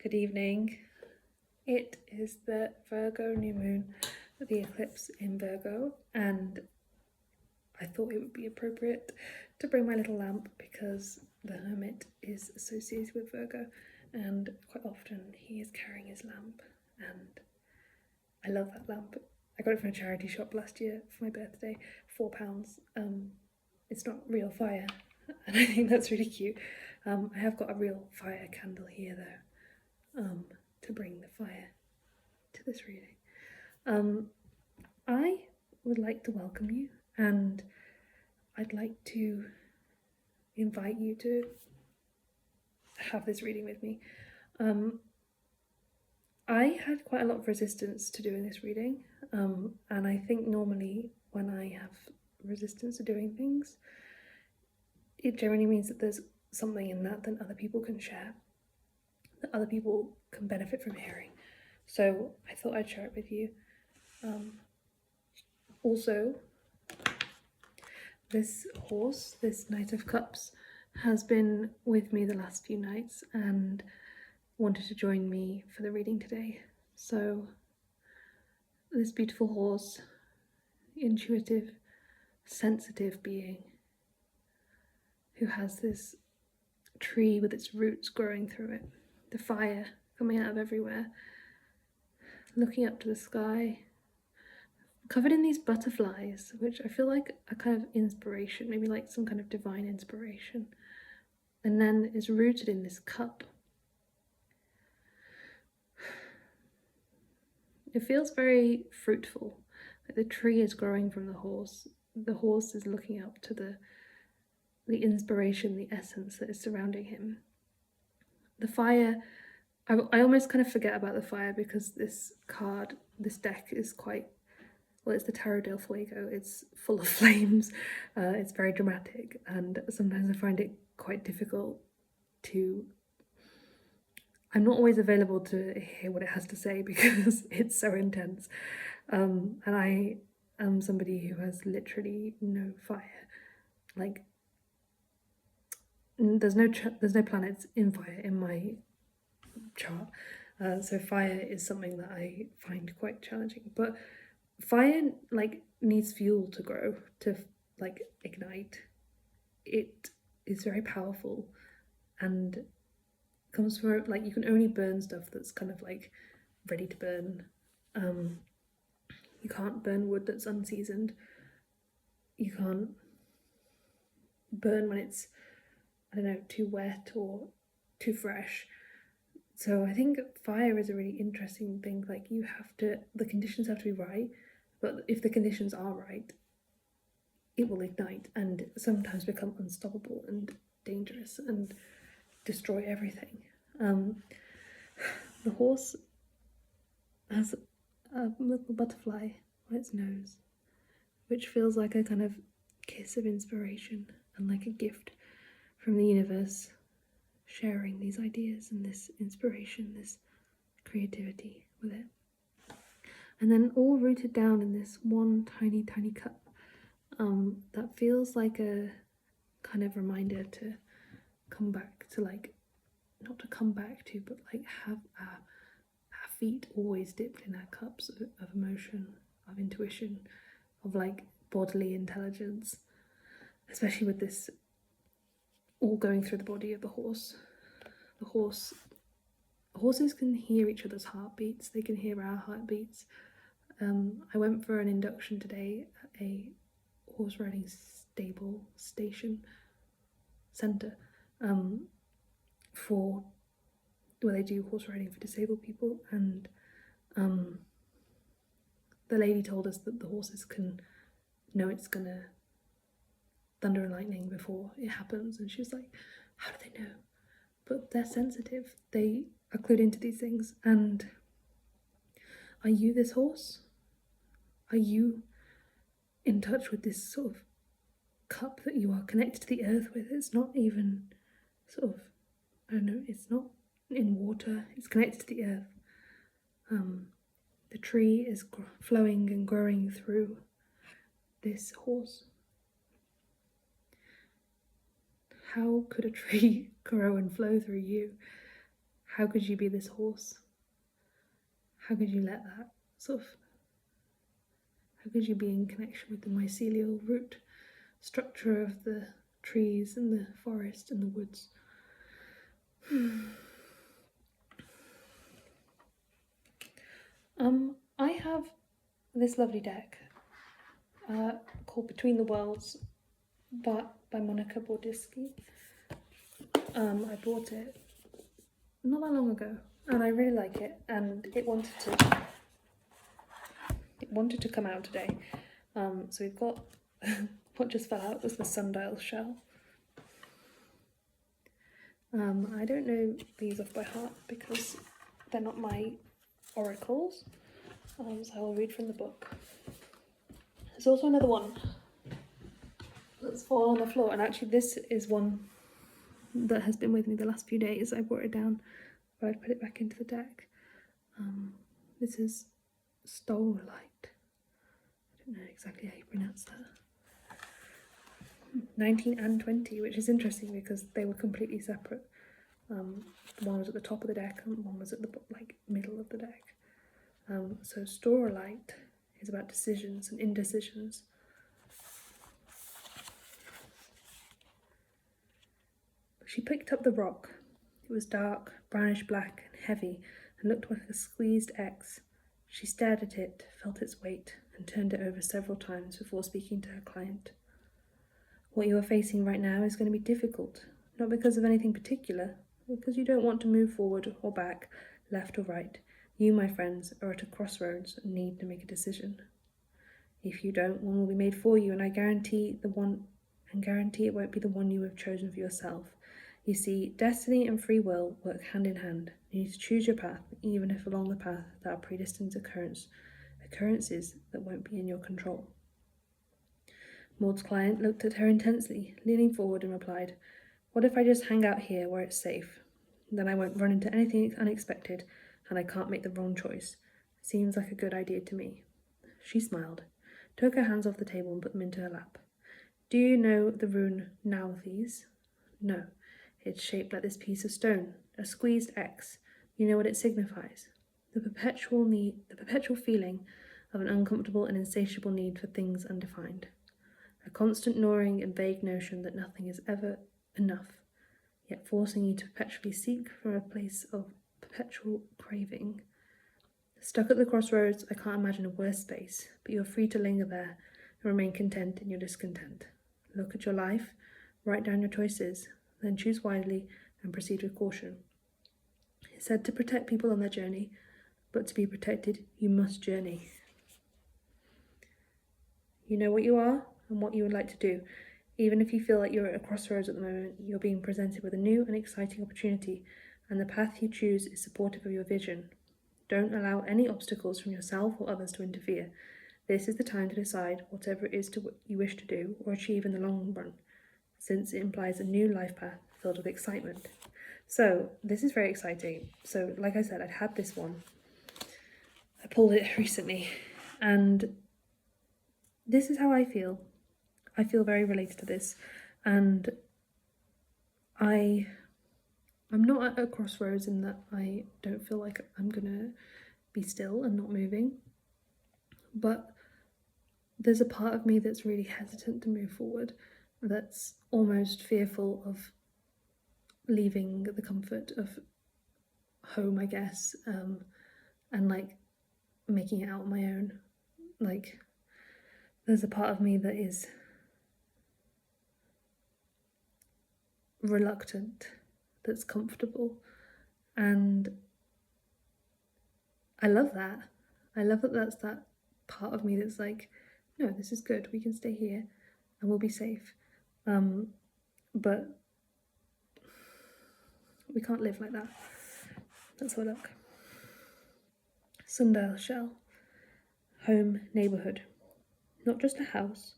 Good evening. It is the Virgo new moon, the eclipse in Virgo, and I thought it would be appropriate to bring my little lamp because the Hermit is associated with Virgo, and quite often he is carrying his lamp, and I love that lamp. I got it from a charity shop last year for my birthday, £4. It's not real fire, and I think that's really cute. I have got a real fire candle here though, to bring the fire to this reading. I would like to welcome you, and I'd like to invite you to have this reading with me. I had quite a lot of resistance to doing this reading, and I think normally when I have resistance to doing things, it generally means that there's something in that other people can share, that other people can benefit from hearing. So I thought I'd share it with you. Also, this horse, this Knight of Cups, has been with me the last few nights and wanted to join me for the reading today. So this beautiful horse, intuitive, sensitive being who has this tree with its roots growing through it, the fire coming out of everywhere, looking up to the sky, covered in these butterflies, which I feel like a kind of inspiration, maybe like some kind of divine inspiration, and then is rooted in this cup. It feels very fruitful, like the tree is growing from the horse is looking up to the inspiration, the essence that is surrounding him. The fire, I almost kind of forget about the fire because this deck is quite, well, it's the Tarot del Fuego. It's full of flames. It's very dramatic, and sometimes I find it quite difficult to... I'm not always available to hear what it has to say because it's so intense. And I am somebody who has literally no fire. Like, there's no planets in fire in my chart. So fire is something that I find quite challenging. But fire needs fuel to grow, to ignite. It is very powerful and comes from you can only burn stuff that's kind of ready to burn. You can't burn wood that's unseasoned. You can't burn when it's, I don't know, too wet or too fresh. So I think fire is a really interesting thing. The conditions have to be right, but if the conditions are right, it will ignite and sometimes become unstoppable and dangerous and destroy everything. The horse has a little butterfly on its nose, which feels like a kind of kiss of inspiration and like a gift from the universe, sharing these ideas and this inspiration, this creativity with it. And then all rooted down in this one tiny, tiny cup that feels like a kind of reminder to come back to, not to come back to, but have our feet always dipped in our cups of emotion, of intuition, of bodily intelligence, especially with this all going through the body of the horse. Horses can hear each other's heartbeats. They can hear our heartbeats. I went for an induction today at a horse riding centre for where they do horse riding for disabled people, and the lady told us that the horses can know it's gonna thunder and lightning before it happens, and she was like, how do they know? But they're sensitive, they are clued into these things. And are you this horse? Are you in touch with this sort of cup that you are connected to the earth with? It's not even sort of, I don't know, it's not in water, it's connected to the earth. The tree is flowing and growing through this horse. How could a tree grow and flow through you? How could you be this horse? How could you let that how could you be in connection with the mycelial root structure of the trees and the forest and the woods? I have this lovely deck called Between the Worlds by Monica Bordisky. I bought it not that long ago, and I really like it, and it wanted to come out today. So we've got what just fell out was the sundial shell. I don't know these off by heart because they're not my oracles, so I will read from the book. There's also another one that's fallen on the floor, and actually this is one that has been with me the last few days. I brought it down, but I'd put it back into the deck. This is Stololite. I don't know exactly how you pronounce that. 19 and 20, which is interesting because they were completely separate. One was at the top of the deck and one was at the middle of the deck. So Storolite is about decisions and indecisions. She picked up the rock. It was dark, brownish black and heavy and looked like a squeezed X. She stared at it, felt its weight, and turned it over several times before speaking to her client. What you are facing right now is going to be difficult, not because of anything particular, but because you don't want to move forward or back, left or right. You, my friends, are at a crossroads and need to make a decision. If you don't, one will be made for you, and I guarantee it won't be the one you have chosen for yourself. You see, destiny and free will work hand in hand. You need to choose your path, even if along the path there are predestined occurrences that won't be in your control. Maud's client looked at her intensely, leaning forward and replied, "What if I just hang out here where it's safe? Then I won't run into anything unexpected, and I can't make the wrong choice. Seems like a good idea to me." She smiled, took her hands off the table and put them into her lap. "Do you know the rune Nauthiz?" "No. It's shaped like this piece of stone, a squeezed X. You know what it signifies? The perpetual feeling of an uncomfortable and insatiable need for things undefined. A constant gnawing and vague notion that nothing is ever enough, yet forcing you to perpetually seek from a place of perpetual craving. Stuck at the crossroads, I can't imagine a worse space, but you're free to linger there and remain content in your discontent. Look at your life, write down your choices, then choose wisely and proceed with caution. It's said to protect people on their journey, but to be protected, you must journey. You know what you are and what you would like to do. Even if you feel like you're at a crossroads at the moment, you're being presented with a new and exciting opportunity, and the path you choose is supportive of your vision. Don't allow any obstacles from yourself or others to interfere. This is the time to decide whatever it is you wish to do or achieve in the long run, since it implies a new life path filled with excitement. So this is very exciting. So like I said, I'd had this one. I pulled it recently, and this is how I feel. I feel very related to this, and I'm not at a crossroads in that I don't feel like I'm gonna be still and not moving, but there's a part of me that's really hesitant to move forward, that's almost fearful of leaving the comfort of home, I guess, and like making it out on my own. Like, there's a part of me that is reluctant, that's comfortable, and I love that. I love that that's that part of me that's like, no, this is good, we can stay here and we'll be safe. But we can't live like that. Let's have a look. Sundial shell. Home, neighbourhood. Not just a house.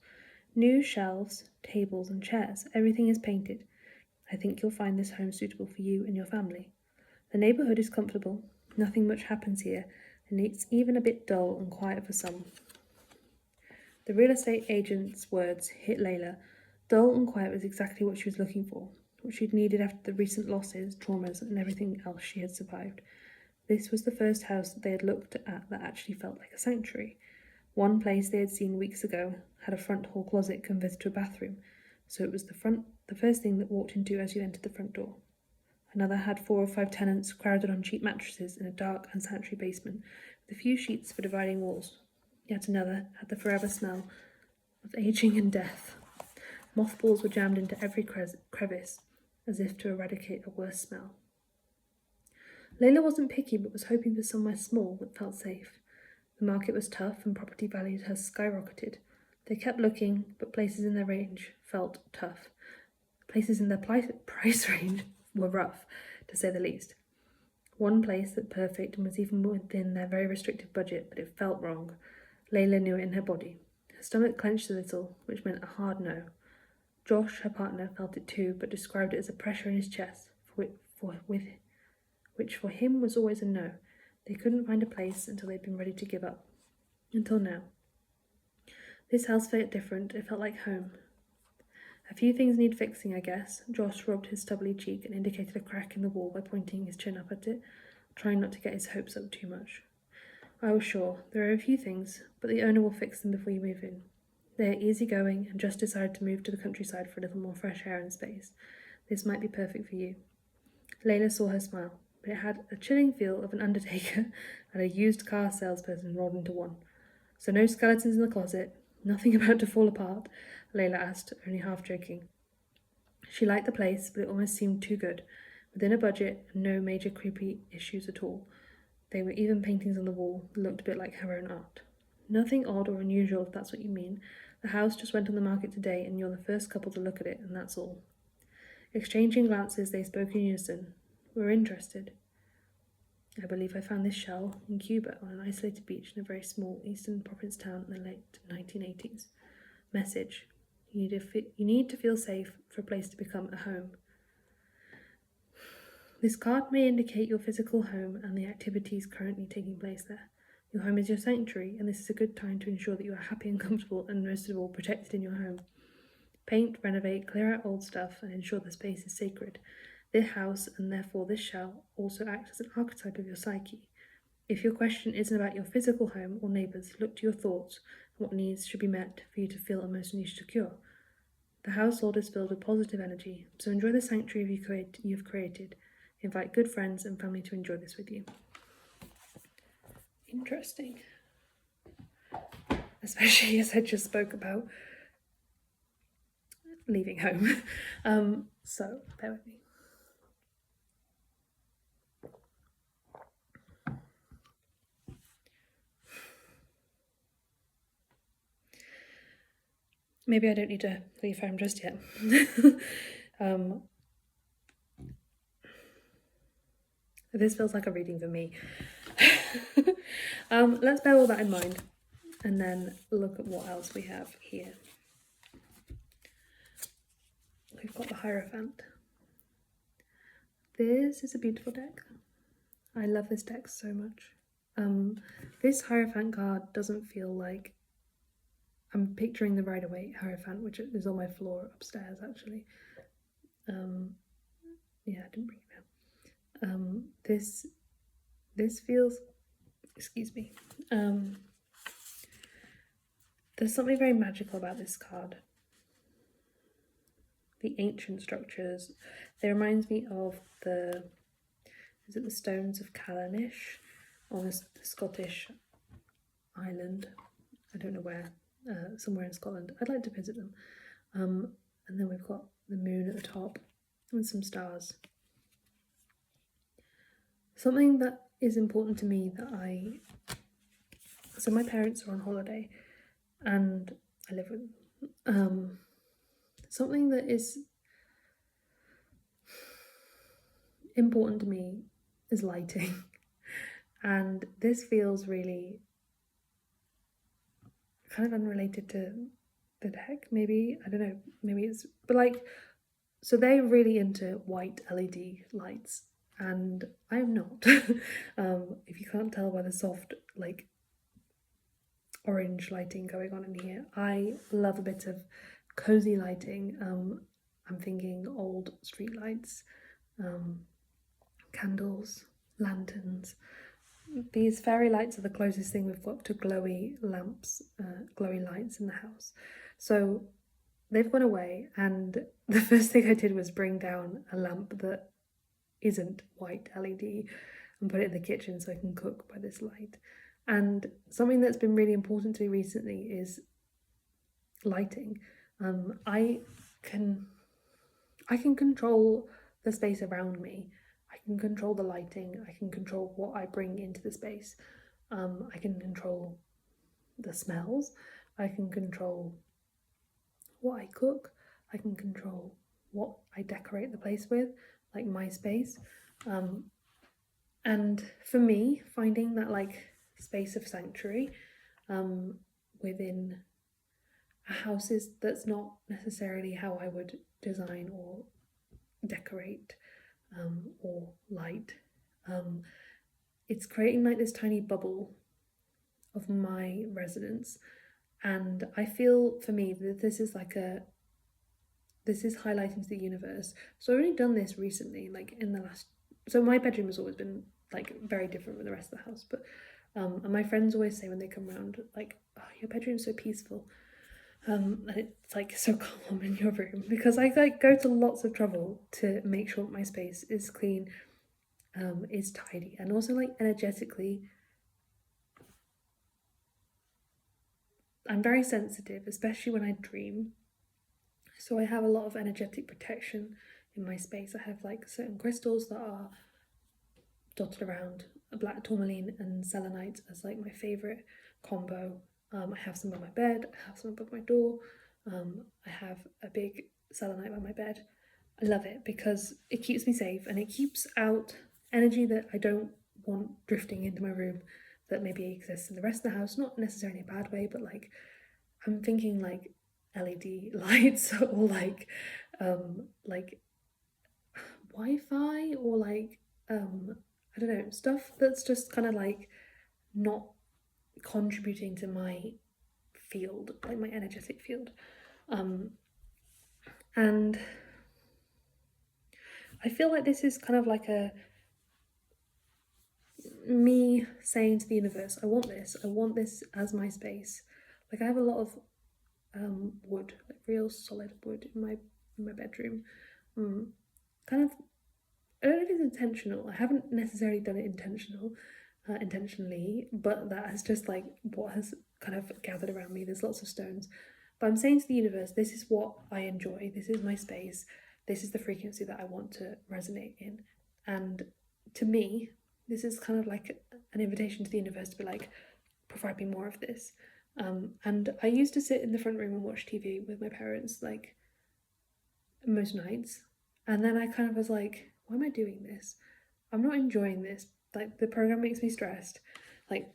New shelves, tables and chairs. Everything is painted. I think you'll find this home suitable for you and your family. The neighbourhood is comfortable. Nothing much happens here, and it's even a bit dull and quiet for some. The real estate agent's words hit Layla. Dull and quiet was exactly what she was looking for. what she'd needed after the recent losses, traumas, and everything else she had survived. This was the first house that they had looked at that actually felt like a sanctuary. One place they had seen weeks ago had a front hall closet converted to a bathroom, so it was the first thing that walked into as you entered the front door. Another had 4 or 5 tenants crowded on cheap mattresses in a dark, unsanitary basement, with a few sheets for dividing walls. Yet another had the forever smell of aging and death. Mothballs were jammed into every crevice, as if to eradicate a worse smell. Layla wasn't picky, but was hoping for somewhere small that felt safe. The market was tough, and property values had skyrocketed. They kept looking, but places in their range felt tough. Places in their price range were rough, to say the least. One place looked perfect and was even within their very restrictive budget, but it felt wrong. Layla knew it in her body. Her stomach clenched a little, which meant a hard no. Josh, her partner, felt it too, but described it as a pressure in his chest, which for him was always a no. They couldn't find a place until they'd been ready to give up. Until now. This house felt different. It felt like home. A few things need fixing, I guess. Josh rubbed his stubbly cheek and indicated a crack in the wall by pointing his chin up at it, trying not to get his hopes up too much. I was sure. There are a few things, but the owner will fix them before you move in. They are easygoing and just decided to move to the countryside for a little more fresh air and space. This might be perfect for you. Layla saw her smile, but it had a chilling feel of an undertaker and a used car salesperson rolled into one. So no skeletons in the closet, nothing about to fall apart, Layla asked, only half joking. She liked the place, but it almost seemed too good. Within a budget, and no major creepy issues at all. There were even paintings on the wall that looked a bit like her own art. Nothing odd or unusual, if that's what you mean. The house just went on the market today, and you're the first couple to look at it, and that's all. Exchanging glances, they spoke in unison. We're interested. I believe I found this shell in Cuba on an isolated beach in a very small eastern province town in the late 1980s. Message. You need to feel safe for a place to become a home. This card may indicate your physical home and the activities currently taking place there. Your home is your sanctuary, and this is a good time to ensure that you are happy and comfortable and most of all protected in your home. Paint, renovate, clear out old stuff and ensure the space is sacred. This house, and therefore this shell, also acts as an archetype of your psyche. If your question isn't about your physical home or neighbours, look to your thoughts and what needs should be met for you to feel emotionally secure. The household is filled with positive energy, so enjoy the sanctuary you've created. Invite good friends and family to enjoy this with you. Interesting. Especially as I just spoke about leaving home. So, bear with me. Maybe I don't need to leave home just yet. This feels like a reading for me. Let's bear all that in mind and then look at what else we have here. We've got the Hierophant. This is a beautiful deck. I love this deck so much. This Hierophant card doesn't feel like I'm picturing the Rider-Waite Hierophant, which is on my floor upstairs, actually. Yeah, I didn't bring it down. This feels, excuse me. There's something very magical about this card. The ancient structures. They reminds me of the Stones of Callanish on the Scottish island. I don't know where. Somewhere in Scotland. I'd like to visit them. And then we've got the moon at the top and some stars. Something that is important to me so my parents are on holiday and I live with them. Something that is important to me is lighting. And this feels really kind of unrelated to the deck, maybe. I don't know, maybe it's, but like, so they're really into white LED lights, and I'm not. If you can't tell by the soft, like, orange lighting going on in here, I love a bit of cozy lighting. I'm thinking old streetlights, candles, lanterns. These fairy lights are the closest thing we've got to glowy lamps, glowy lights in the house. So they've gone away, and the first thing I did was bring down a lamp that isn't white LED and put it in the kitchen so I can cook by this light. And something that's been really important to me recently is lighting. I can control the space around me. I can control the lighting. I can control what I bring into the space. I can control the smells. I can control what I cook. I can control what I decorate the place with, like my space. And for me, finding that like space of sanctuary within a house that's not necessarily how I would design or decorate or light. It's creating like this tiny bubble of my residence, and I feel for me that this is highlighting to the universe. So I've only done this recently, like in the last. So my bedroom has always been like very different from the rest of the house, but and my friends always say when they come around, like, "Oh, your bedroom's so peaceful." And it's like so calm in your room, because I like go to lots of trouble to make sure my space is clean, is tidy, and also like energetically I'm very sensitive, especially when I dream. So I have a lot of energetic protection in my space. I have like certain crystals that are dotted around, black tourmaline and selenite as like my favorite combo. I have some on my bed, I have some above my door. I have a big selenite by my bed. I love it because it keeps me safe and it keeps out energy that I don't want drifting into my room that maybe exists in the rest of the house. Not necessarily in a bad way, but like I'm thinking like LED lights or like Wi-Fi or like I don't know, stuff that's just kind of like not contributing to my field, like my energetic field. And I feel like this is kind of like me saying to the universe, I want this as my space. Like I have a lot of wood, like real solid wood in my bedroom. Kind of, I don't know if it's intentional. I haven't necessarily done it intentionally, but that has just like what has kind of gathered around me. There's lots of stones, but I'm saying to the universe, this is what I enjoy. This is my space. This is the frequency that I want to resonate in. And to me, this is kind of like an invitation to the universe to be like, provide me more of this. And I used to sit in the front room and watch TV with my parents like most nights, and then I kind of was like, why am I doing this? I'm not enjoying this. Like the program makes me stressed. Like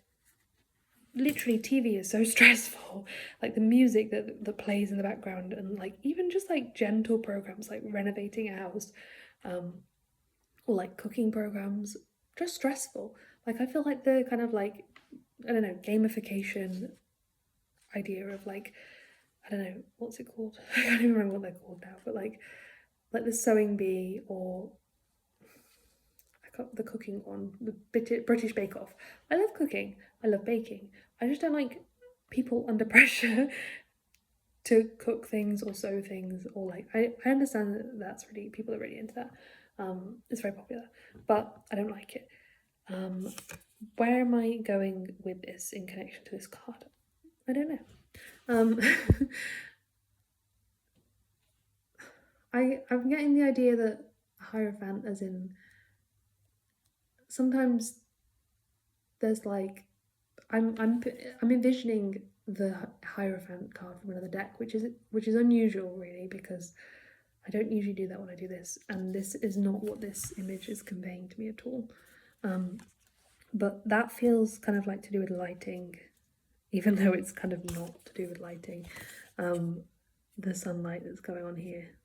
literally TV is so stressful. Like the music that plays in the background, and like even just like gentle programs like renovating a house, or like cooking programs, just stressful. Like I feel like the kind of like, I don't know, gamification idea of like, I don't know, what's it called? I can't even remember what they're called now, but like the sewing bee, or I got the cooking one, the British Bake Off. I love cooking, I love baking. I just don't like people under pressure to cook things or sew things, or like I understand that that's really, people are really into that. It's very popular, but I don't like it. Where am I going with this in connection to this card? I don't know. I'm getting the idea that Hierophant, as in sometimes there's like I'm envisioning the Hierophant card from another deck, which is unusual really, because I don't usually do that when I do this, and this is not what this image is conveying to me at all. But that feels kind of like to do with lighting, even though it's kind of not to do with lighting. The sunlight that's going on here.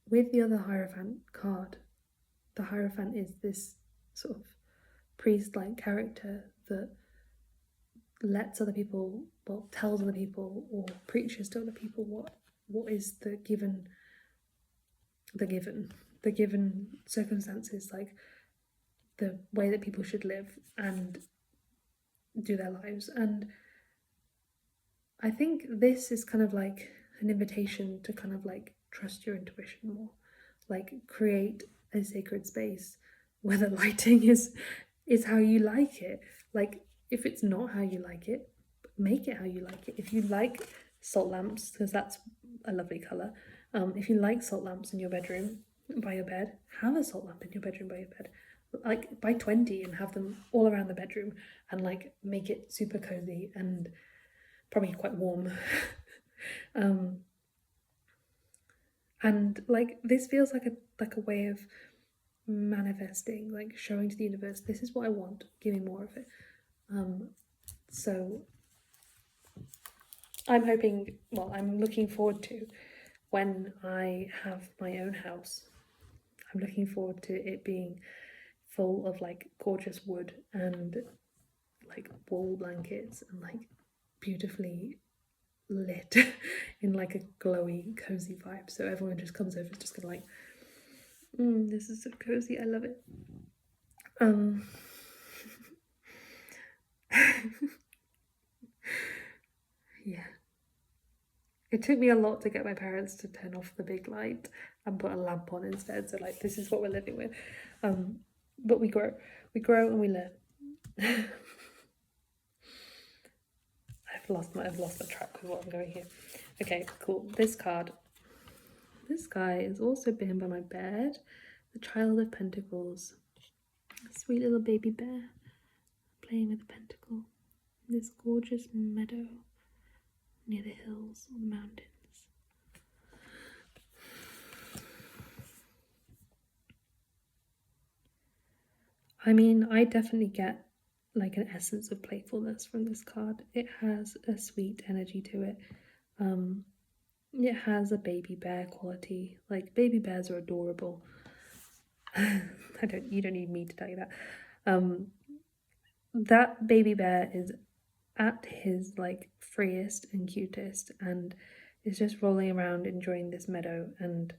With the other Hierophant card, the Hierophant is this sort of priest-like character that lets other people, well, tells other people or preaches to other people what is the given circumstances, like the way that people should live and do their lives. And I think this is kind of like an invitation to kind of like trust your intuition more, like create a sacred space where the lighting is how you like it. Like if it's not how you like it, make it how you like it. If you like salt lamps, because that's a lovely colour, if you like salt lamps in your bedroom by your bed, have a salt lamp in your bedroom by your bed. Like buy 20 and have them all around the bedroom and like make it super cozy and probably quite warm. And like this feels like a way of manifesting, like showing to the universe, this is what I want, give me more of it. So I'm hoping, well, I'm looking forward to when I have my own house. I'm looking forward to it being full of like gorgeous wood and like wool blankets and like beautifully lit in like a glowy, cozy vibe. So everyone just comes over, just gonna like, this is so cozy, I love it. Yeah. It took me a lot to get my parents to turn off the big light and put a lamp on instead. So like, this is what we're living with. But we grow and we learn. I've lost my track with what I'm going here. Okay, cool. This card. This guy is also being by my bed. The Child of Pentacles. A sweet little baby bear playing with a pentacle in this gorgeous meadow near the hills or the mountains. I mean, I definitely get like an essence of playfulness from this card. It has a sweet energy to it. It has a baby bear quality. Like, baby bears are adorable. You don't need me to tell you that. That baby bear is at his like freest and cutest and is just rolling around enjoying this meadow and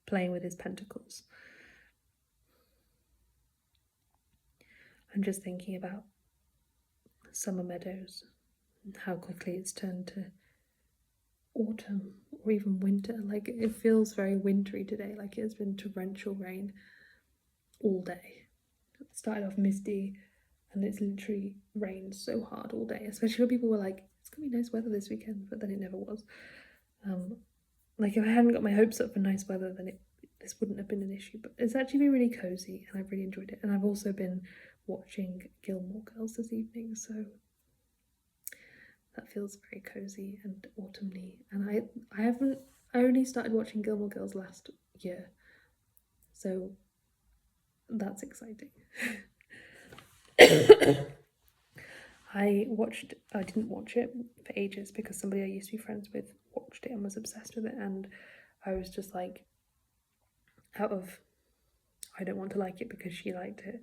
playing with his pentacles. I'm just thinking about summer meadows and how quickly it's turned to autumn or even winter. Like, it feels very wintry today, like it has been torrential rain all day. It started off misty and it's literally rained so hard all day, especially when people were like, it's gonna be nice weather this weekend, but then it never was. Like, if I hadn't got my hopes up for nice weather, then this wouldn't have been an issue. But it's actually been really cozy and I've really enjoyed it. And I've also been watching Gilmore Girls this evening, so that feels very cozy and autumny. And I only started watching Gilmore Girls last year, so that's exciting. I didn't watch it for ages because somebody I used to be friends with watched it and was obsessed with it, and I was just like, I don't want to like it because she liked it.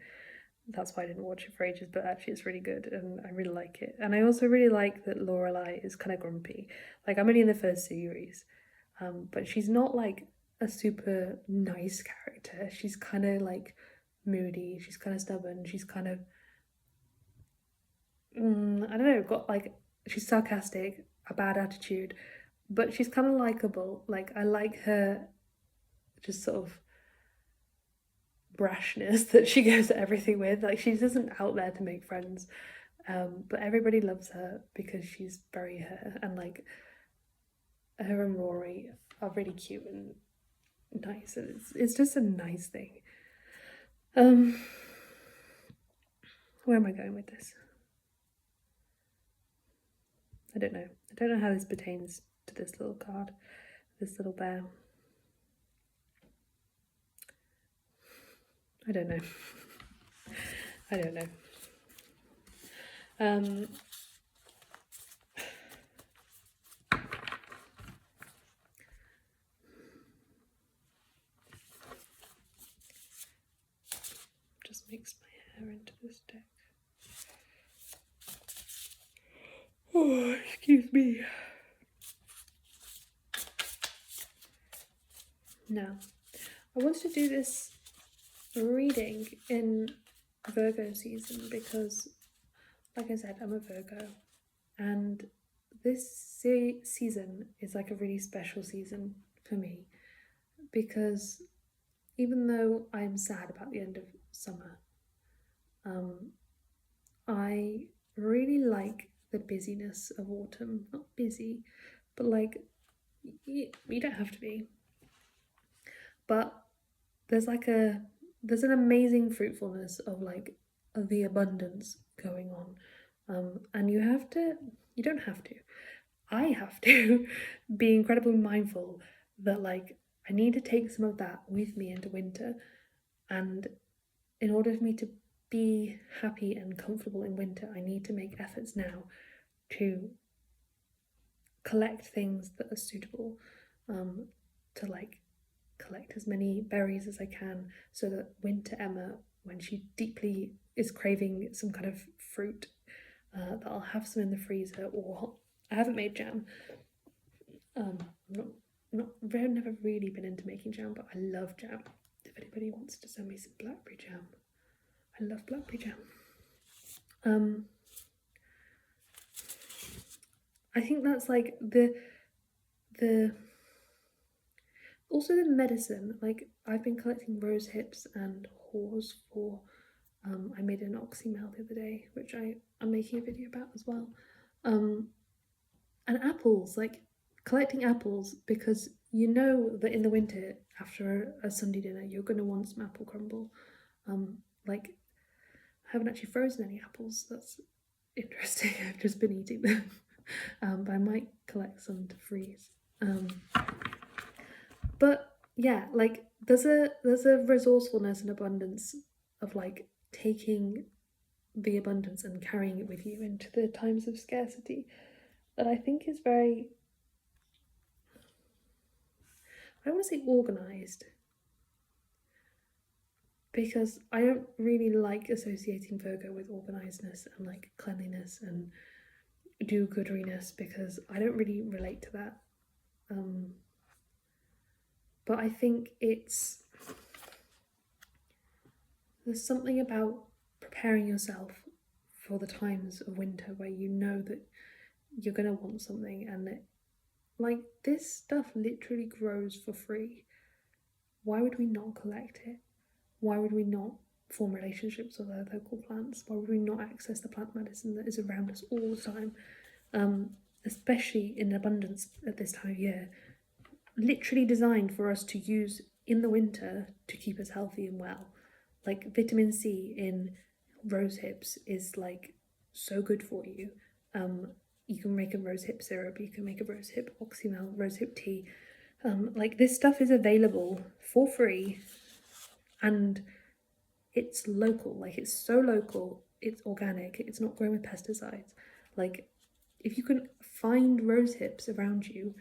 That's why I didn't watch it for ages, but actually it's really good and I really like it. And I also really like that Lorelai is kind of grumpy. Like, I'm only in the first series, but she's not like a super nice character. She's kind of like moody, she's kind of stubborn, she's kind of, I don't know, she's sarcastic, a bad attitude, but she's kind of likable. Like, I like her just sort of brashness that she goes at everything with. Like, she isn't out there to make friends, but everybody loves her because she's very her, and like her and Rory are really cute and nice, and it's just a nice thing. Where am I going with this? I don't know how this pertains to this little card, this little bear. I don't know. Just mix my hair into this deck. Oh, excuse me. Now, I wanted to do this reading in Virgo season because, like I said, I'm a Virgo, and this season is like a really special season for me because even though I'm sad about the end of summer, I really like the busyness of autumn. Not busy, but like you don't have to be. But there's an amazing fruitfulness of like the abundance going on, and you don't have to. I have to be incredibly mindful that like I need to take some of that with me into winter, and in order for me to be happy and comfortable in winter, I need to make efforts now to collect things that are suitable, to like collect as many berries as I can so that winter Emma, when she deeply is craving some kind of fruit, that I'll have some in the freezer. Or I haven't made jam. I've never really been into making jam, but I love jam. If anybody wants to send me some blackberry jam, I love blackberry jam. I think that's like the also the medicine. Like I've been collecting rose hips and haws for I made an oxymel the other day, which I'm making a video about as well. And apples, like collecting apples, because you know that in the winter after a Sunday dinner you're going to want some apple crumble. Like I haven't actually frozen any apples. That's interesting. I've just been eating them. But I might collect some to freeze. But yeah, like there's a resourcefulness and abundance of like taking the abundance and carrying it with you into the times of scarcity that I think is very, I don't want to say organised, because I don't really like associating Virgo with organisedness and like cleanliness and do-gooderiness, because I don't really relate to that. But I think there's something about preparing yourself for the times of winter where you know that you're going to want something, and like this stuff literally grows for free. Why would we not collect it? Why would we not form relationships with our local plants? Why would we not access the plant medicine that is around us all the time, especially in abundance at this time of year? Literally designed for us to use in the winter to keep us healthy and well. Like vitamin C in rose hips is like so good for you. You can make a rose hip syrup, you can make a rose hip oxymel, rose hip tea. Like this stuff is available for free, and it's local. Like it's so local, it's organic, it's not grown with pesticides. Like if you can find rose hips around you,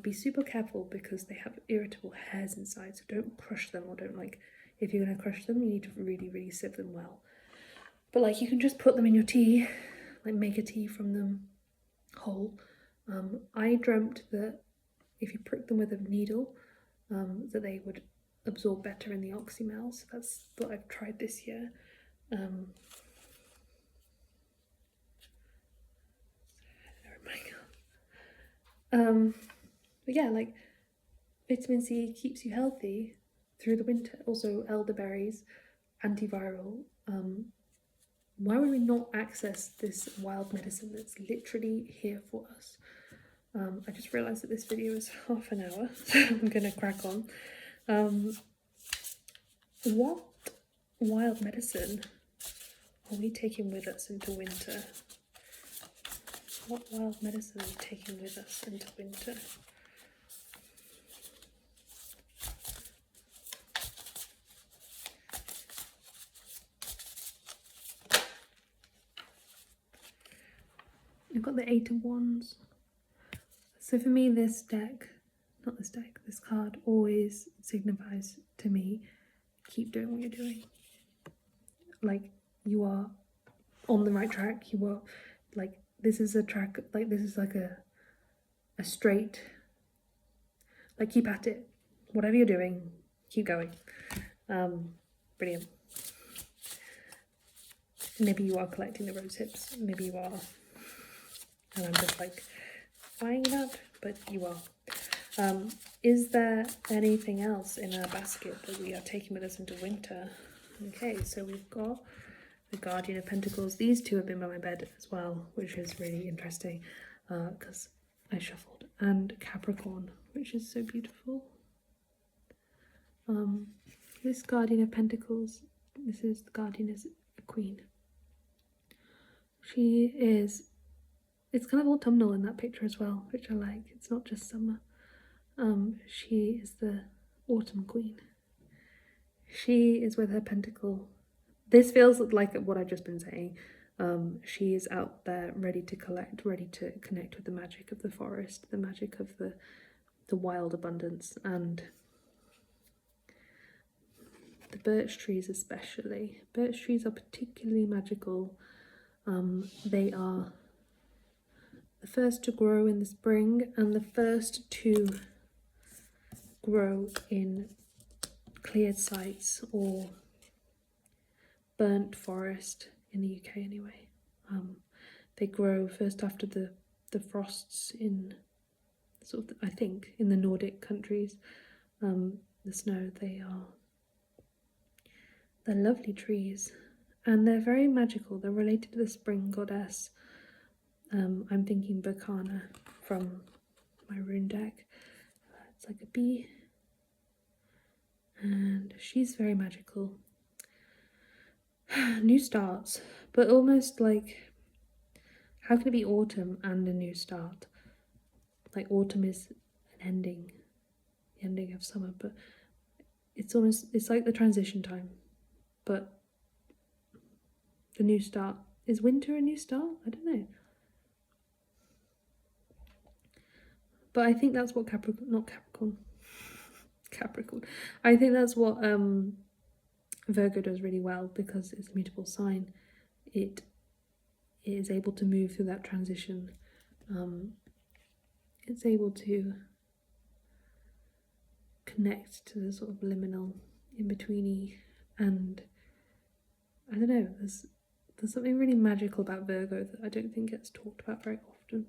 be super careful because they have irritable hairs inside, so don't crush them, or don't like, if you're going to crush them you need to really, really sieve them well. But like you can just put them in your tea, like make a tea from them whole. I dreamt that if you prick them with a needle, that they would absorb better in the oxymel, so that's what I've tried this year. Oh my god. But yeah, like vitamin C keeps you healthy through the winter. Also elderberries, antiviral. Why would we not access this wild medicine that's literally here for us? I just realised that this video is half an hour, so I'm gonna crack on. What wild medicine are we taking with us into winter? What wild medicine are we taking with us into winter? You've got the Eight of Wands. So for me, this card always signifies to me, keep doing what you're doing. Like, you are on the right track, you are like, this is a track, like, this is like a straight, like, keep at it. Whatever you're doing, keep going. Brilliant. Maybe you are collecting the rose hips. Maybe you are. And I'm just like buying it up, but you are. Is there anything else in our basket that we are taking with us into winter? Okay, so we've got the Guardian of Pentacles. These two have been by my bed as well, which is really interesting because I shuffled. And Capricorn, which is so beautiful. This Guardian of Pentacles, this is the Guardian, is a queen. She is, it's kind of autumnal in that picture as well, which I like. It's not just summer. She is the autumn queen. She is with her pentacle. This feels like what I've just been saying. She is out there ready to collect, ready to connect with the magic of the forest, the magic of the wild abundance, and the birch trees especially. Birch trees are particularly magical. They are the first to grow in the spring and the first to grow in cleared sites or burnt forest in the UK anyway. They grow first after the frosts in sort of, I think, in the Nordic countries. The snow, they're lovely trees and they're very magical. They're related to the spring goddess. I'm thinking Bacana from my rune deck. It's like a bee and she's very magical. New starts, but almost like, how can it be autumn and a new start? Like autumn is an ending, the ending of summer, but it's like the transition time, but the new start. Is winter a new start? I don't know. But I think that's what Capricorn. I think that's what Virgo does really well, because it's a mutable sign. It is able to move through that transition. It's able to connect to the sort of liminal, in-betweeny, and I don't know, there's something really magical about Virgo that I don't think gets talked about very often.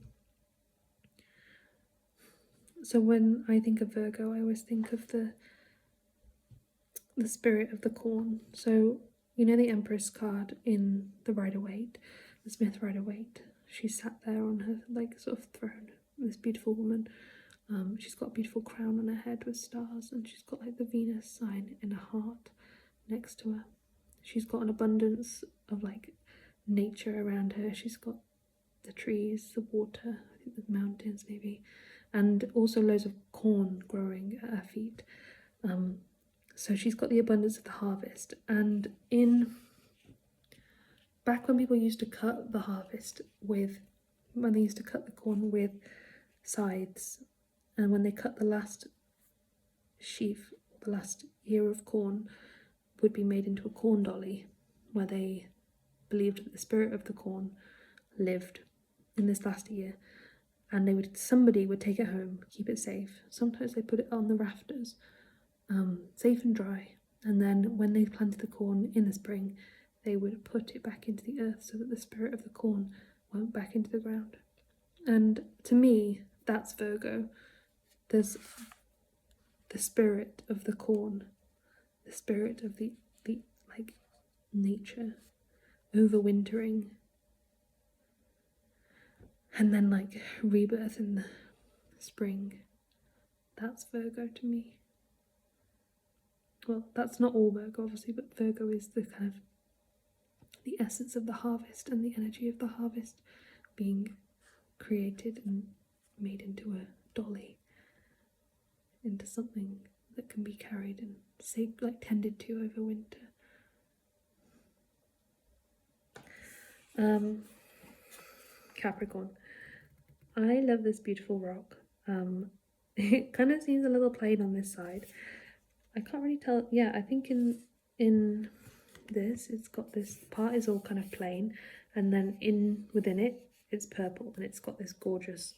So when I think of Virgo, I always think of the spirit of the corn. So, you know the Empress card in the Rider-Waite, the Smith Rider-Waite? She sat there on her like sort of throne, this beautiful woman. She's got a beautiful crown on her head with stars, and she's got like the Venus sign in a heart next to her. She's got an abundance of like nature around her. She's got the trees, the water, I think the mountains maybe, and also loads of corn growing at her feet. So she's got the abundance of the harvest. And back when people used to cut the harvest when they used to cut the corn with scythes, and when they cut the last sheaf, the last ear of corn would be made into a corn dolly, where they believed that the spirit of the corn lived in this last year, and somebody would take it home, keep it safe. Sometimes they put it on the rafters, safe and dry, and then when they planted the corn in the spring, they would put it back into the earth so that the spirit of the corn went back into the ground. And to me, that's Virgo. There's the spirit of the corn, the spirit of the like nature overwintering, and then like rebirth in the spring. That's Virgo to me. Well, that's not all Virgo obviously, but Virgo is the kind of the essence of the harvest and the energy of the harvest being created and made into a dolly, into something that can be carried and tended to over winter. Capricorn. I love this beautiful rock. It kind of seems a little plain on this side. I can't really tell. Yeah, I think in this, it's got this part is all kind of plain, and then within it, it's purple, and it's got this gorgeous,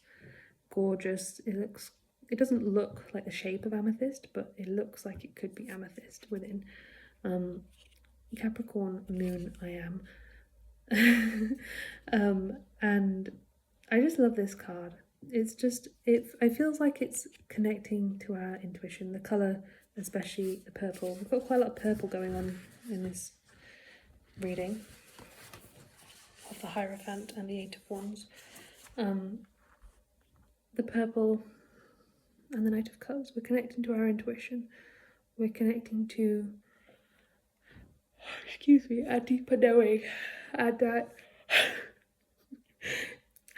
it doesn't look like the shape of amethyst, but it looks like it could be amethyst within. Capricorn moon I am. And I just love this card. It feels like it's connecting to our intuition. The colour, especially the purple. We've got quite a lot of purple going on in this reading of the Hierophant and the Eight of Wands. The purple and the Knight of Cups. We're connecting to our intuition. We're connecting to, a deeper knowing, and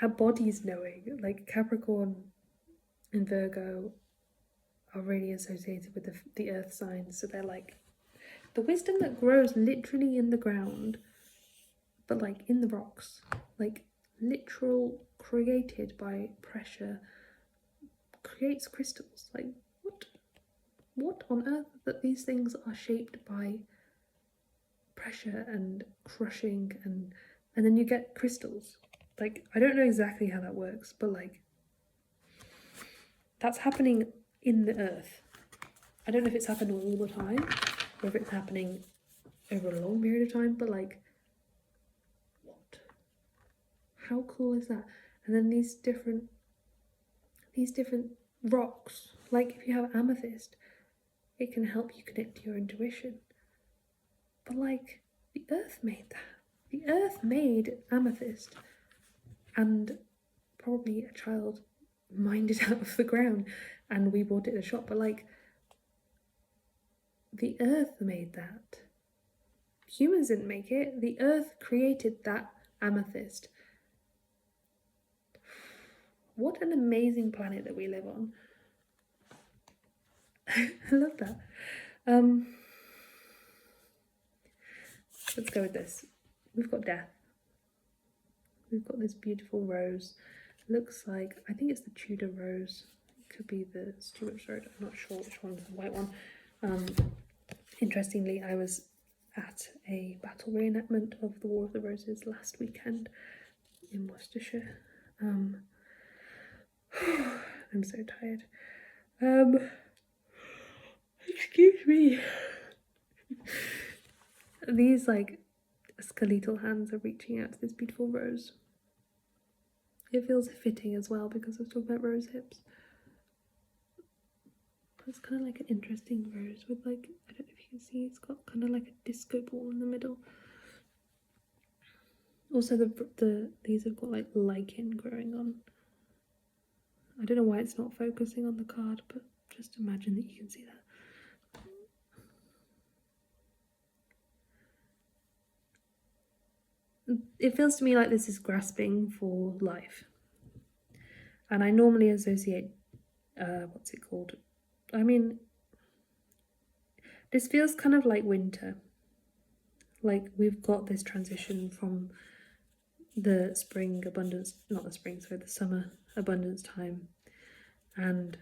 our bodies knowing. Like Capricorn and Virgo are really associated with the earth signs, so they're like the wisdom that grows literally in the ground, but like in the rocks, like literal, created by pressure, creates crystals. Like what on earth, that these things are shaped by pressure and crushing, and then you get crystals. Like, I don't know exactly how that works, but like that's happening in the earth. I don't know if it's happening all the time or if it's happening over a long period of time, but like, what? How cool is that? And then these different rocks, like if you have amethyst, it can help you connect to your intuition. But like, the earth made that. The earth made amethyst, and probably a child mined it out of the ground and we bought it at a shop, but like, the earth made that. Humans didn't make it. The earth created that amethyst. What an amazing planet that we live on. I love that. Let's go with this. We've got death. We've got this beautiful rose. Looks like, I think it's the Tudor rose. It could be the Stuart rose. I'm not sure which one's the white one. Interestingly, I was at a battle reenactment of the War of the Roses last weekend in Worcestershire. I'm so tired. Excuse me. These like skeletal hands are reaching out to this beautiful rose. It feels fitting as well because I was talking about rose hips. It's kind of like an interesting rose with like, I don't know if you can see, it's got kind of like a disco ball in the middle. Also these have got like lichen growing on. I don't know why it's not focusing on the card, but just imagine that you can see that. It feels to me like this is grasping for life. And I normally associate, what's it called? I mean, this feels kind of like winter. Like we've got this transition from the spring abundance, not the spring, sorry, the summer abundance time, and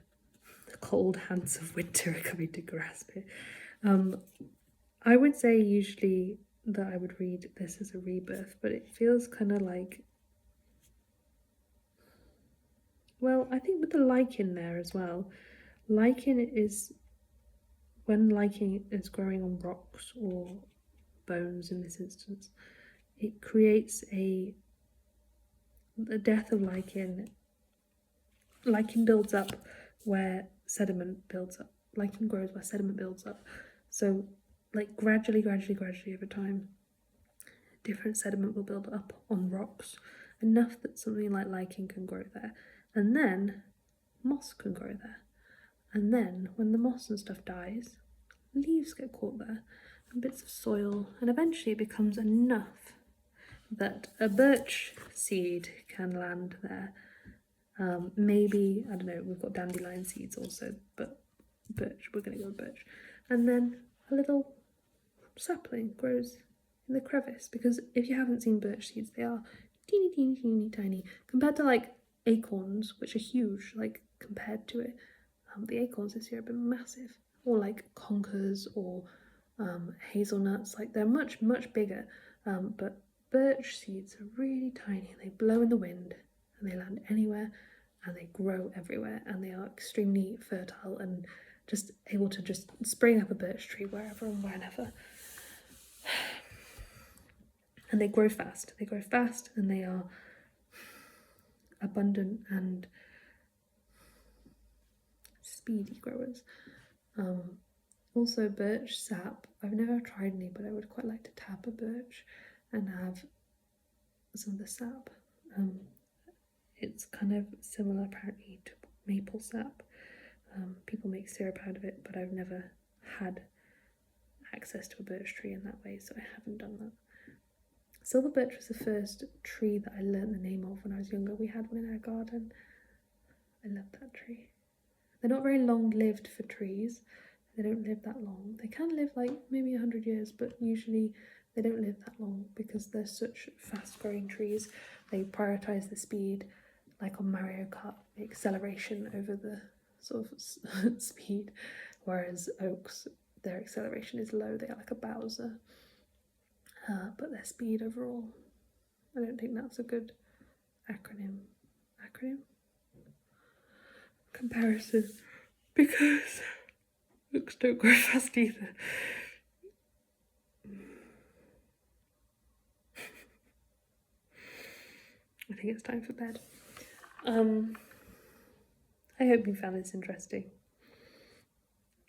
the cold hands of winter are coming to grasp it. I would say usually that I would read this as a rebirth, but it feels kind of like, well, I think with the lichen there as well, lichen is, when lichen is growing on rocks or bones in this instance, it creates the death of lichen. Lichen builds up where sediment builds up. Lichen grows where sediment builds up. So like gradually over time, different sediment will build up on rocks, enough that something like lichen can grow there. And then moss can grow there. And then when the moss and stuff dies, leaves get caught there and bits of soil, and eventually it becomes enough that a birch seed can land there. Maybe, I don't know, we've got dandelion seeds also, but birch, we're going to go with birch. And then a little sapling grows in the crevice, because if you haven't seen birch seeds, they are teeny tiny compared to like acorns, which are huge, like compared to it. The acorns this year have been massive, or like conkers or hazelnuts, like they're much bigger, but birch seeds are really tiny. They blow in the wind and they land anywhere and they grow everywhere, and they are extremely fertile and just able to just spring up a birch tree wherever and whenever. And they grow fast. They grow fast and they are abundant and speedy growers. Also birch sap. I've never tried any, but I would quite like to tap a birch and have some of the sap. It's kind of similar apparently to maple sap. People make syrup out of it, but I've never had access to a birch tree in that way, so I haven't done that. Silver birch was the first tree that I learnt the name of when I was younger. We had one in our garden. I love that tree. They're not very long-lived for trees. They don't live that long. They can live like maybe 100 years, but usually they don't live that long because they're such fast-growing trees. They prioritise the speed, like on Mario Kart, the acceleration over the sort of speed, whereas oaks, their acceleration is low. They are like a Bowser. But their speed overall, I don't think that's a good acronym comparison, because oaks don't grow fast either. I think it's time for bed. I hope you found this interesting.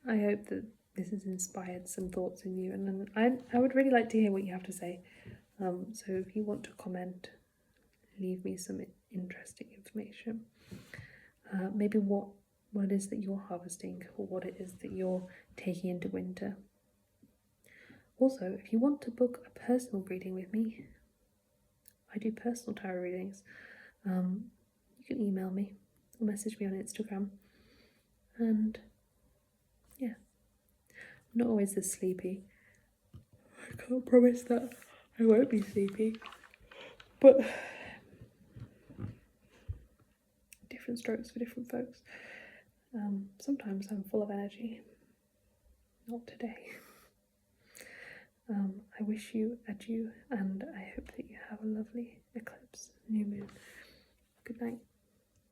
I hope that this has inspired some thoughts in you, and then I would really like to hear what you have to say. So if you want to comment, leave me some interesting information. Maybe what it is that you're harvesting, or what it is that you're taking into winter. Also, if you want to book a personal reading with me, I do personal tarot readings. You can email me or message me on Instagram. And yeah, I'm not always this sleepy. I can't promise that I won't be sleepy, but different strokes for different folks. Sometimes I'm full of energy. Not today. I wish you adieu, and I hope that you have a lovely eclipse, new moon. Good night.